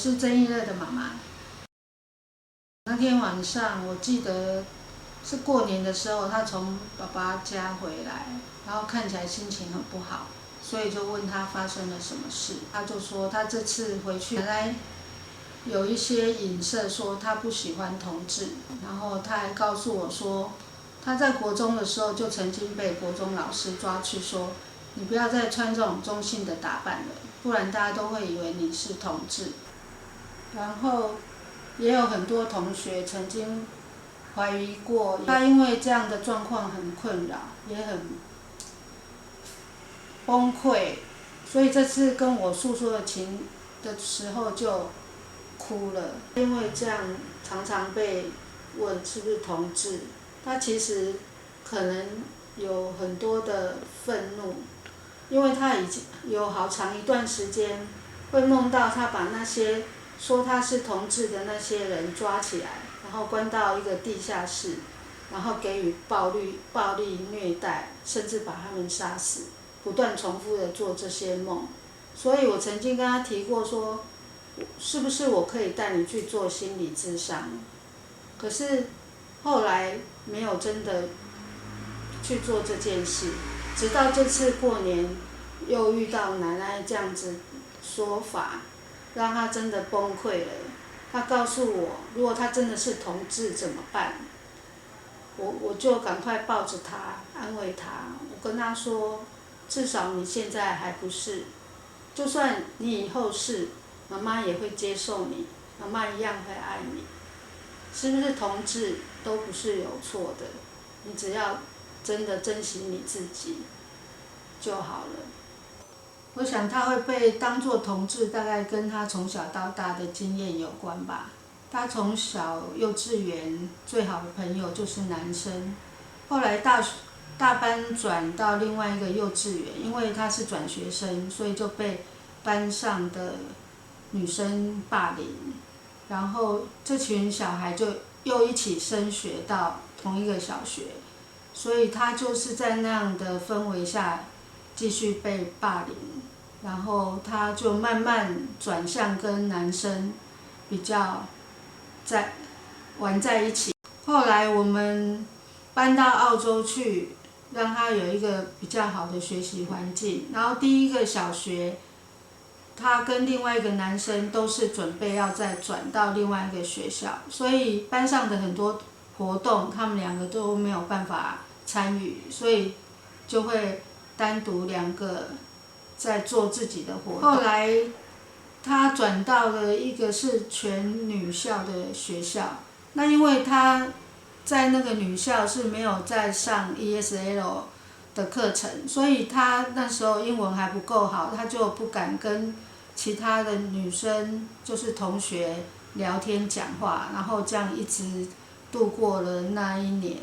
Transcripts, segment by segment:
是曾义乐的妈妈。那天晚上我记得是过年的时候，他从爸爸家回来，然后看起来心情很不好，所以就问他发生了什么事。他就说他这次回去原来有一些影射说他不喜欢同志，然后他还告诉我说他在国中的时候就曾经被国中老师抓去说，你不要再穿这种中性的打扮了，不然大家都会以为你是同志。然后也有很多同学曾经怀疑过他，因为这样的状况很困扰，也很崩溃，所以这次跟我诉说的时候就哭了。因为这样常常被问是不是同志，他其实可能有很多的愤怒，因为他已经有好长一段时间会梦到他把那些说他是同志的那些人抓起来，然后关到一个地下室，然后给予暴力虐待，甚至把他们杀死，不断重复的做这些梦。所以我曾经跟他提过说，是不是我可以带你去做心理咨商？可是后来没有真的去做这件事，直到这次过年又遇到奶奶这样子说法，让他真的崩溃了。他告诉我，如果他真的是同志怎么办？我就赶快抱着他安慰他，我跟他说，至少你现在还不是，就算你以后是，妈妈也会接受你，妈妈一样会爱你。是不是同志都不是有错的，你只要真的珍惜你自己就好了。我想他会被当作同志，大概跟他从小到大的经验有关吧。他从小幼稚园最好的朋友就是男生，后来大班转到另外一个幼稚园，因为他是转学生，所以就被班上的女生霸凌，然后这群小孩就又一起升学到同一个小学，所以他就是在那样的氛围下继续被霸凌，然后他就慢慢转向跟男生比较玩在一起。后来我们搬到澳洲去，让他有一个比较好的学习环境。然后第一个小学，他跟另外一个男生都是准备要再转到另外一个学校，所以班上的很多活动他们两个都没有办法参与，所以就会单独两个在做自己的活动。后来他转到了一个是全女校的学校，那因为他在那个女校是没有在上 ESL 的课程，所以他那时候英文还不够好，他就不敢跟其他的女生就是同学聊天讲话，然后这样一直度过了那一年，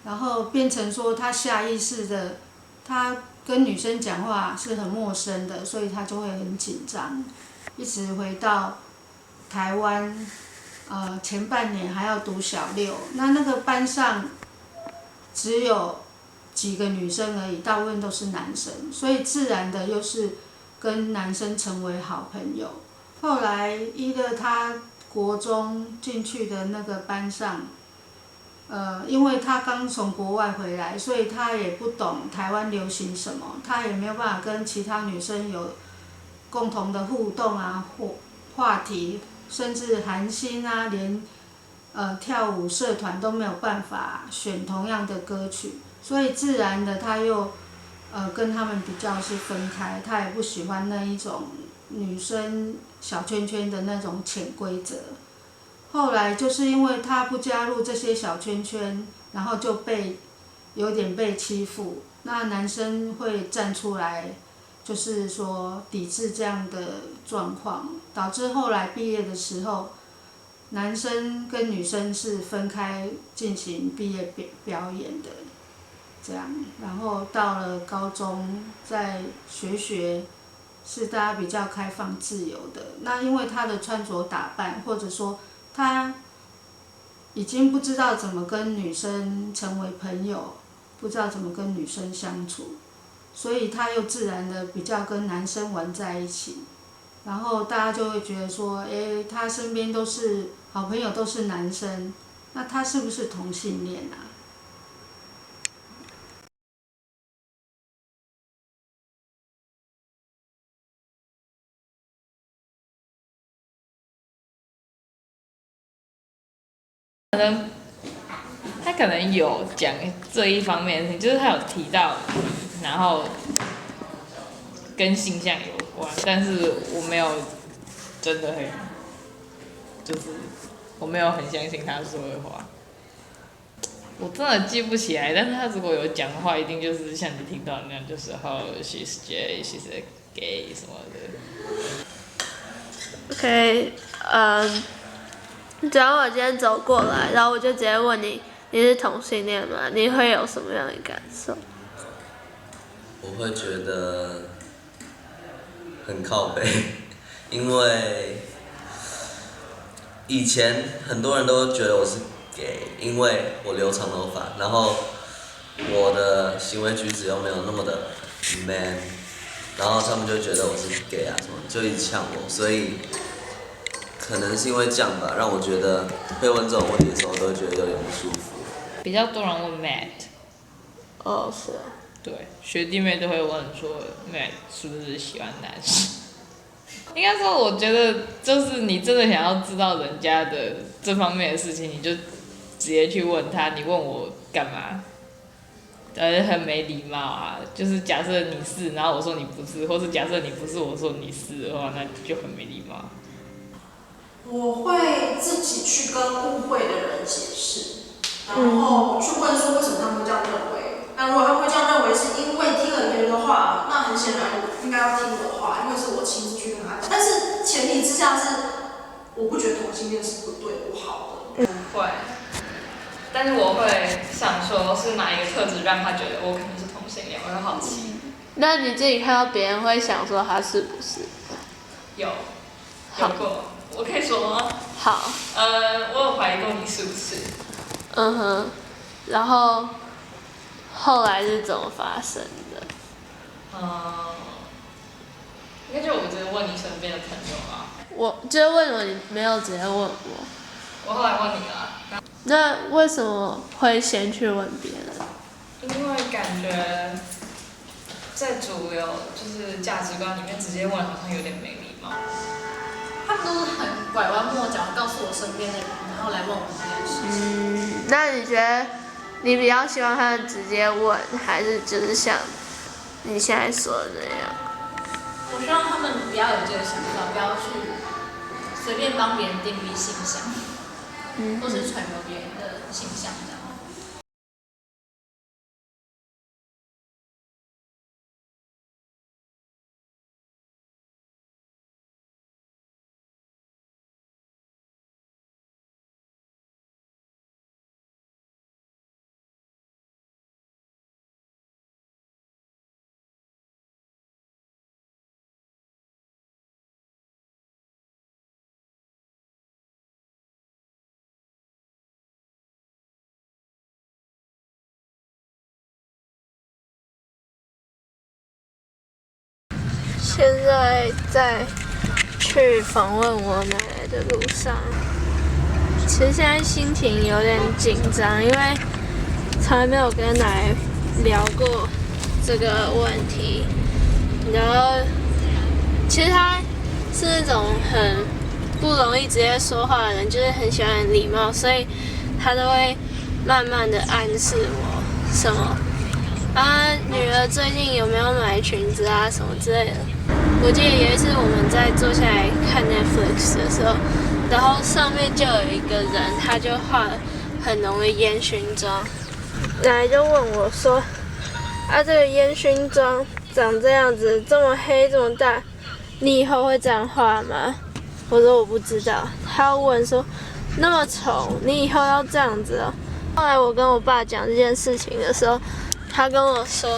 然后变成说他下意识的，他跟女生讲话是很陌生的，所以他就会很紧张，一直回到台湾，前半年还要读小六，那个班上只有几个女生而已，大部分都是男生，所以自然的又是跟男生成为好朋友。后来一个他国中进去的那个班上，因为他刚从国外回来，所以他也不懂台湾流行什么，他也没有办法跟其他女生有共同的互动啊，或话题，甚至韩星啊，连跳舞社团都没有办法选同样的歌曲，所以自然的他又跟他们比较是分开，他也不喜欢那一种女生小圈圈的那种潜规则。后来就是因为他不加入这些小圈圈，然后就有点被欺负，那男生会站出来，就是说抵制这样的状况，导致后来毕业的时候，男生跟女生是分开进行毕业表演的，这样，然后到了高中再学是大家比较开放自由的。那因为他的穿着打扮，或者说他已经不知道怎么跟女生成为朋友，不知道怎么跟女生相处，所以他又自然的比较跟男生玩在一起。然后大家就会觉得说，他身边都是好朋友都是男生，那他是不是同性恋啊？他可能有讲这一方面的事情，就是他有提到，然后跟性向有关，但是我没有真的很，就是我没有很相信他说的话。我真的记不起来，但是他如果有讲的话，一定就是像你听到那样，就是she's gay, she's a gay 什么的。OK，假如我今天走过来，然后我就直接问你，你是同性恋吗？你会有什么样的感受？我会觉得很靠北，因为以前很多人都觉得我是 gay， 因为我留长头发，然后我的行为举止又没有那么的 man， 然后他们就觉得我是 gay 啊什么，就一直呛我，所以可能是因为这样吧，让我觉得被问这种问题的时候都会觉得有点不舒服。比较多人问 Matt， 哦，是啊。对，学弟妹都会问说 Matt 是不是喜欢男生？应该说，我觉得就是你真的想要知道人家的这方面的事情，你就直接去问他。你问我干嘛？很没礼貌啊！就是假设你是，然后我说你不是，或是假设你不是，我说你是的话，那就很没礼貌。我会自己去跟误会的人解释，然后去问说为什么他们会这样认为。那如果他们会这样认为，是因为听了别人的话，那很显然我应该要听我的话，因为是我亲自去跟他讲。但是前提之下是，我不觉得同性恋是不对不好的。不会，但是我会想说，是哪一个特质让他觉得我可能是同性恋，我会好奇。那你自己看到别人会想说他是不是？有过，我可以说吗？好。我有怀疑过你是不是？嗯哼，然后后来是怎么发生的？应该就我直接问你身边的朋友吧。我就问了，你没有直接问我。我后来问你了。那为什么会先去问别人？因为感觉在主流就是价值观里面直接问好像有点没礼貌。他们都是很拐弯抹角告诉我身边的人，然后来问我这件事情。那你觉得你比较喜欢他们直接问，还是就是像你现在说的那样？我希望他们不要有这个想法，不要去随便帮别人定义性向，或是揣摩别人的形象这样。现在在去访问我奶奶的路上，其实现在心情有点紧张，因为从来没有跟奶奶聊过这个问题。然后，其实她是那种很不容易直接说话的人，就是很喜欢礼貌，所以她都会慢慢的暗示我什么。女儿最近有没有买裙子啊什么之类的？我记得有一次我们在坐下来看 Netflix 的时候，然后上面就有一个人，他就化了很浓的烟熏妆，奶奶就问我说：“这个烟熏妆长这样子，这么黑这么大，你以后会这样画吗？”我说我不知道。他问说：“那么丑，你以后要这样子哦？”后来我跟我爸讲这件事情的时候，他跟我说，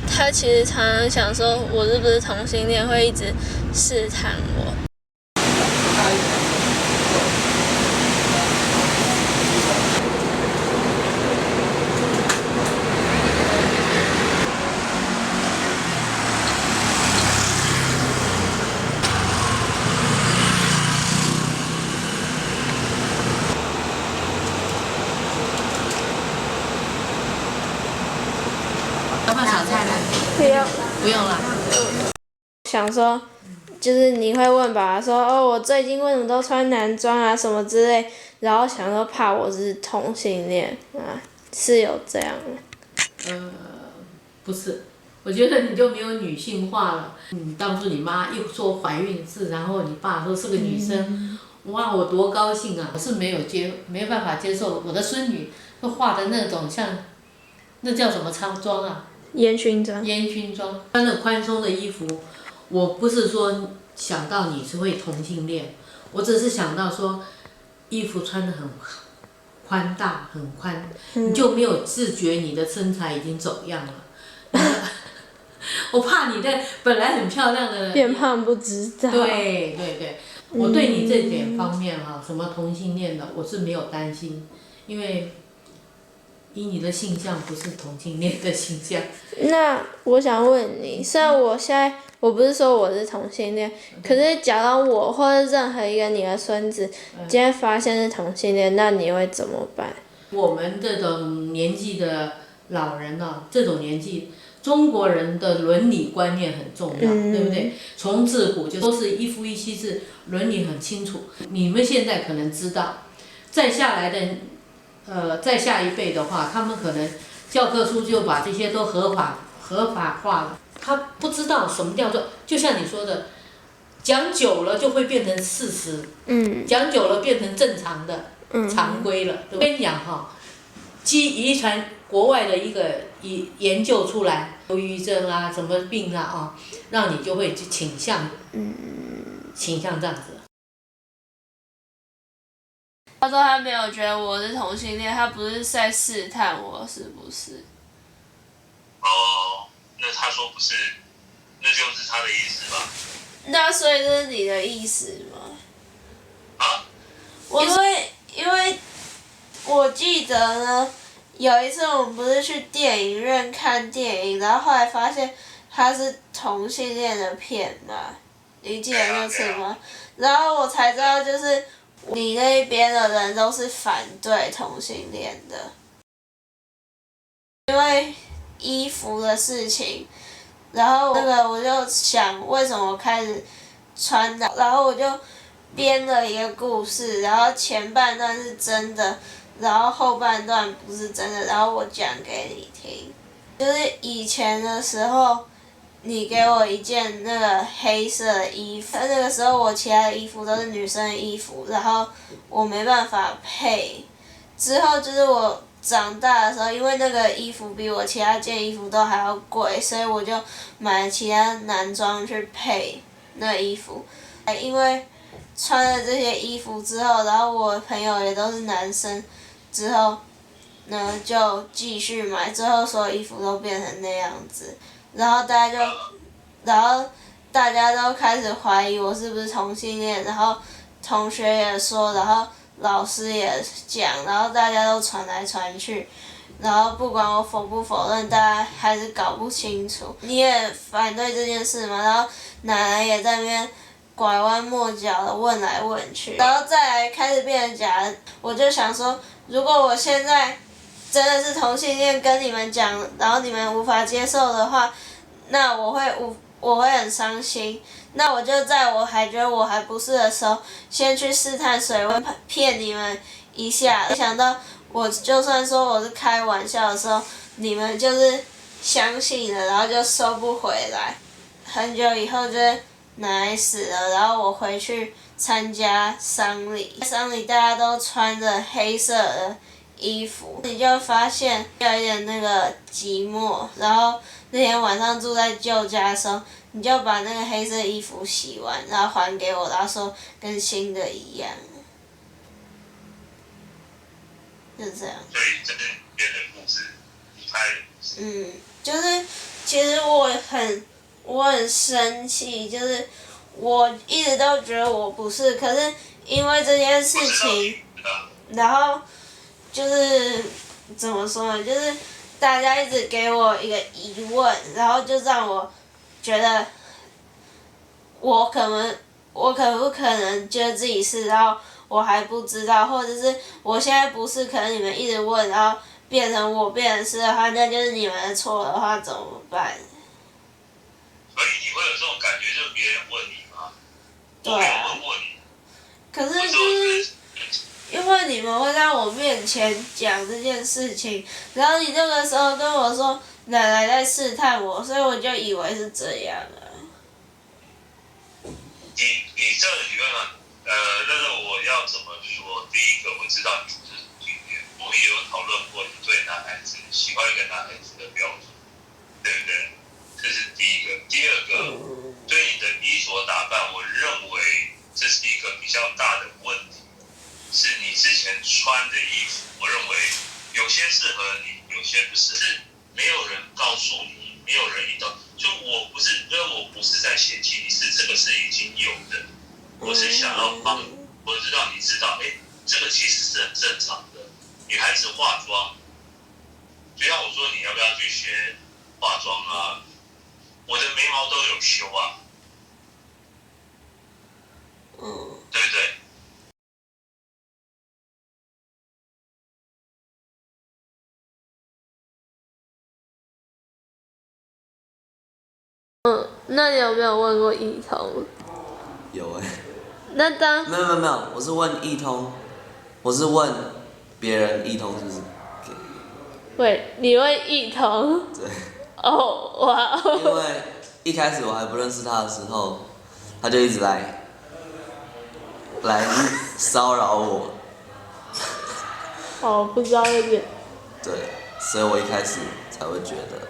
他其实常常想说我是不是同性恋，会一直试探我。不用了。想说，就是你会问爸爸说，哦，我最近为什么都穿男装啊什么之类，然后想说怕我是同性恋啊，是有这样的。不是，我觉得你就没有女性化了。当初你妈一说怀孕是，然后你爸说是个女生，哇，我多高兴啊！我是没办法接受我的孙女都化的那种像，那叫什么装啊？烟熏妆。烟熏妆，穿那宽松的衣服，我不是说想到你是会同性恋，我只是想到说，衣服穿得很宽大很宽，你就没有自觉你的身材已经走样了。我怕你在本来很漂亮的变胖不知道。对对对，我对你这点方面哈，什么同性恋的，我是没有担心，因为以你的性向不是同性恋的性向。那我想问你，虽然我现在我不是说我是同性恋，可是假如我或者任何一个你的孙子今天发现是同性恋，那你会怎么办？我们这种年纪的老人啊，这种年纪，中国人的伦理观念很重要，对不对？从自古就都是一夫一妻制，伦理很清楚。你们现在可能知道，再下来的，再下一辈的话，他们可能教科书就把这些都合法化了。他不知道什么叫做，就像你说的，讲久了就会变成事实，讲久了变成正常的。常规了，我跟你讲哈，遗传国外的一个研究出来，忧郁症啊，什么病啊让你就会倾向这样子。他说他没有觉得我是同性恋，他不是在试探我是不是？哦，那他说不是，那就是他的意思吧？那所以这是你的意思吗？啊？因为我记得呢，有一次我们不是去电影院看电影，然后后来发现它是同性恋的片嘛，你记得那次吗？然后我才知道，就是你那边的人都是反对同性恋的，因为衣服的事情，然后我就想为什么开始穿的，然后我就编了一个故事，然后前半段是真的，然后后半段不是真的，然后我讲给你听。就是以前的时候，你给我一件那个黑色的衣服，那个时候我其他的衣服都是女生的衣服，然后我没办法配。之后就是我长大的时候，因为那个衣服比我其他件衣服都还要贵，所以我就买了其他男装去配那衣服。因为穿了这些衣服之后，然后我朋友也都是男生，之后呢就继续买，最后所有衣服都变成那样子，然后大家都开始怀疑我是不是同性恋，然后同学也说，然后老师也讲，然后大家都传来传去，然后不管我否不否认，大家还是搞不清楚。你也反对这件事吗？然后奶奶也在那边拐弯抹角的问来问去，然后再来开始变成假的。我就想说，如果我现在真的是同性恋跟你们讲，然后你们无法接受的话，那我会很伤心。那我就在我还觉得我还不是的时候，先去试探水温，骗你们一下。没想到我就算说我是开玩笑的时候，你们就是相信了，然后就收不回来。很久以后就是奶奶死了，然后我回去参加丧礼，丧礼大家都穿着黑色的衣服，你就发现有一点那个寂寞。然后那天晚上住在舅家的时候，你就把那个黑色衣服洗完，然后还给我，然后说跟新的一样，就这样。所以这是别人的故事，你拍的故事。就是其实我很生气，就是我一直都觉得我不是，可是因为这件事情，然后就是怎么说呢，就是大家一直给我一个疑问，然后就让我觉得我可不可能觉得自己是，然后我还不知道，或者是我现在不是，可能你们一直问，然后变成我变成是的话，那就是你们的错的话怎么办？会有这种感觉，就是别人问你吗？对啊我没有问过你。可是就是因为你们会在我面前讲这件事情，然后你那个时候跟我说奶奶在试探我，所以我就以为是这样啊。你这个理论呢？那个我要怎么说？第一个，我知道你是同性恋，我们也有讨论过你对男孩子喜欢一个男孩子的标准，对不对？这是第一个。第二个，对你的衣着打扮，我认为这是一个比较大的问题，是你之前穿的衣服，我认为有些适合你，有些不适合，是没有人告诉你，没有人引导。就我不是，因为我不是在嫌弃你，是这个是已经有的，我是想要帮，我是让你知道，这个其实是很正常的。女孩子化妆，就像我说你要不要去学化妆啊？我的眉毛都有修啊，对不对？那你有没有问过一彤？有那当没有，我是问一通，我是问别人一通是不是？喂，你问一彤？对。哦，哇哦！因为一开始我还不认识他的时候，他就一直来骚扰我。哦，不知道那点。对，所以我一开始才会觉得